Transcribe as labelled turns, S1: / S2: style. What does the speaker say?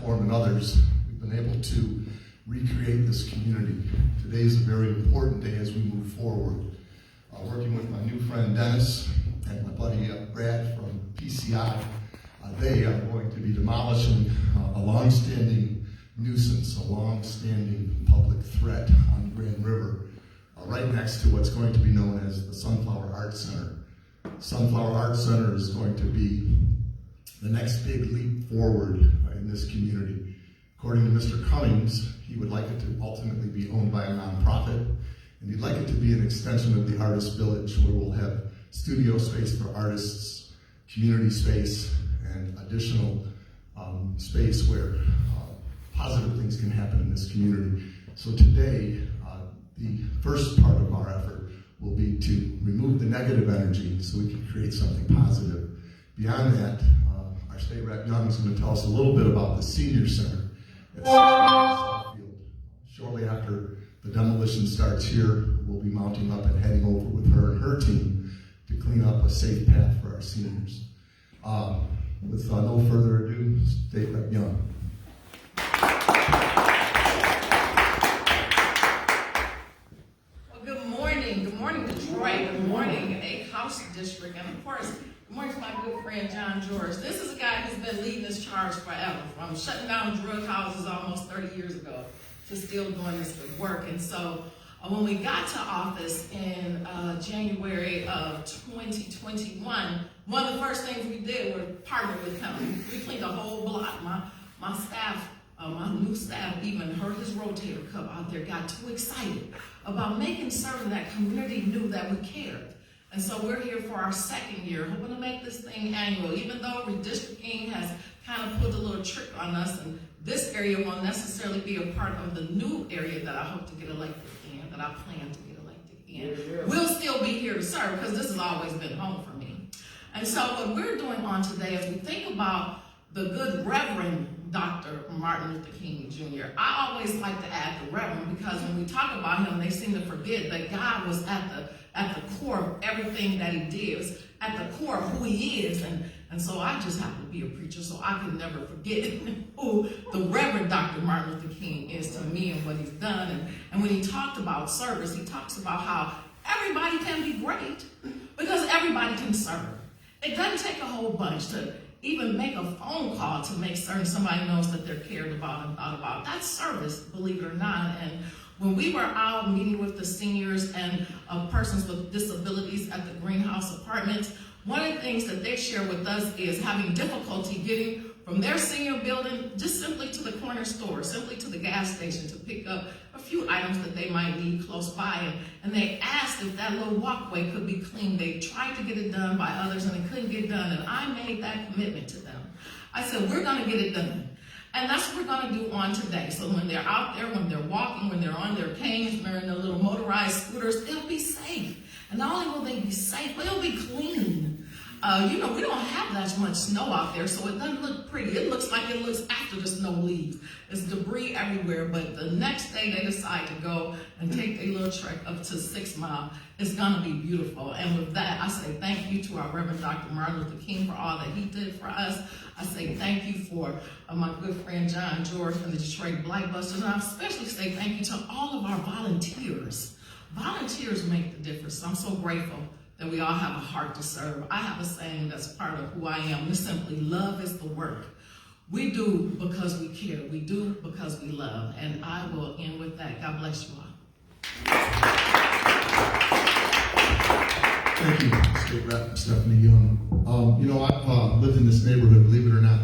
S1: platform and others, we've been able to recreate this community. Today is a very important day as we move forward. Working with my new friend Dennis and my buddy Brad from PCI, they are going to be demolishing a long-standing nuisance, a long-standing public threat on the Grand River, right next to what's going to be known as the Sunflower Arts Center. Sunflower Arts Center is going to be the next big leap forward in this community. According to Mr. Cummings, he would like it to ultimately be owned by a nonprofit, and he'd like it to be an extension of the Artist Village, where we'll have studio space for artists, community space, and additional space where positive things can happen in this community. So today, the first part of our effort will be to remove the negative energy so we can create something positive. Beyond that, our State Rep Young is going to tell us a little bit about the Senior Center at Southfield. Shortly after the demolition starts here, we'll be mounting up and heading over with her and her team to clean up a safe path for our seniors. With no further ado, State Rep Young.
S2: Well, good morning Detroit, good morning A House District, and of course, good morning to my good friend John George. This is a guy who's been leading this charge forever, from shutting down drug houses almost 30 years ago to still doing this good work. And so when we got to office in January of 2021, one of the first things we did was partner with him. We cleaned the whole block. My staff, my new staff even heard his rotator cuff out there, got too excited about making certain that community knew that we cared. And so we're here for our second year, hoping to make this thing annual, even though redistricting has kind of put a little trick on us, and this area won't necessarily be a part of the new area that I hope to get elected in, that I plan to get elected in. Yeah. We'll still be here to serve, because this has always been home for me. And so what we're doing on today is we think about the good Reverend Dr. Martin Luther King Jr. I always like to add the Reverend, because when we talk about him, they seem to forget that God was at the core of everything that he did, was at the core of who he is. And so I just happen to be a preacher, so I can never forget who the Reverend Dr. Martin Luther King is to me and what he's done. And when he talked about service, he talks about how everybody can be great because everybody can serve. It doesn't take a whole bunch to even make a phone call to make certain somebody knows that they're cared about and thought about. That's service, believe it or not. And when we were out meeting with the seniors and persons with disabilities at the Greenhouse Apartments, one of the things that they share with us is having difficulty getting from their senior building just simply to the corner store, simply to the gas station to pick up a few items that they might need close by. And they asked if that little walkway could be cleaned. They tried to get it done by others and they couldn't get it done. And I made that commitment to them. I said, we're going to get it done. And that's what we're going to do on today. So when they're out there, when they're walking, when they're on their canes, when they're in their little motorized scooters, it'll be safe. And not only will they be safe, but it'll be clean. We don't have that much snow out there, so it doesn't look pretty. It looks like it looks after the snow leaves. There's debris everywhere, but the next day they decide to go and take a little trek up to 6 Mile. It's gonna be beautiful. And with that, I say thank you to our Reverend Dr. Martin Luther King for all that he did for us. I say thank you for my good friend John George and the Detroit Blight Busters. And I especially say thank you to all of our volunteers. Volunteers make the difference. I'm so grateful that we all have a heart to serve. I have a saying that's part of who I am. It's simply, love is the work. We do because we care. We do because we love. And I will end with that. God bless you all.
S1: Thank you, State Rep Stephanie Young. I've lived in this neighborhood, believe it or not,